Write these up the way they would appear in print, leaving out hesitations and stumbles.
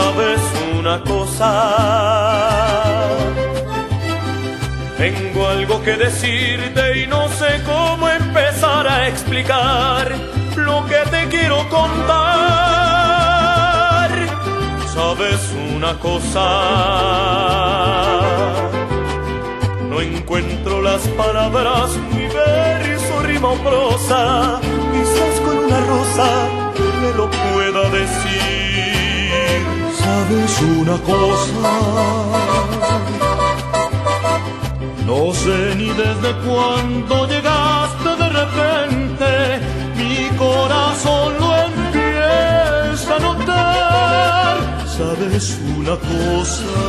¿Sabes una cosa? Tengo algo que decirte y no sé cómo empezar a explicar lo que te quiero contar. ¿Sabes una cosa? No encuentro las palabras, ni verso, rima o prosa. Quizás con una rosa me lo pueda decir. ¿Sabes una cosa? No sé ni desde cuándo llegaste de repente, mi corazón lo empieza a notar. ¿Sabes una cosa?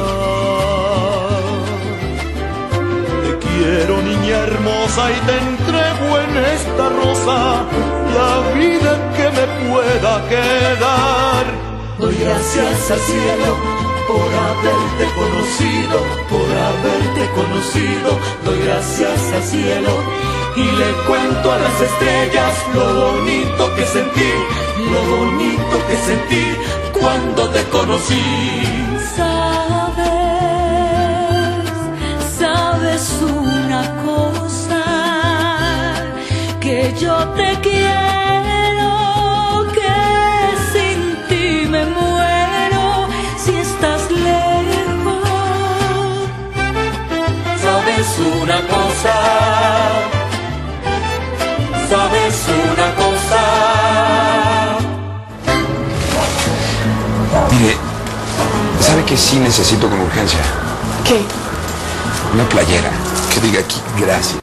Te quiero, niña hermosa, y te entrego en esta rosa la vida que me pueda quedar. Doy gracias al cielo por haberte conocido, por haberte conocido. Doy gracias al cielo y le cuento a las estrellas lo bonito que sentí, lo bonito que sentí cuando te conocí. Sabes una cosa, que yo te quiero, que sin ti me muero si estás lejos. ¿Sabes una cosa? ¿Sabes una cosa? Mire, ¿sabe que sí necesito con urgencia? ¿Qué? Una playera que diga aquí, gracias.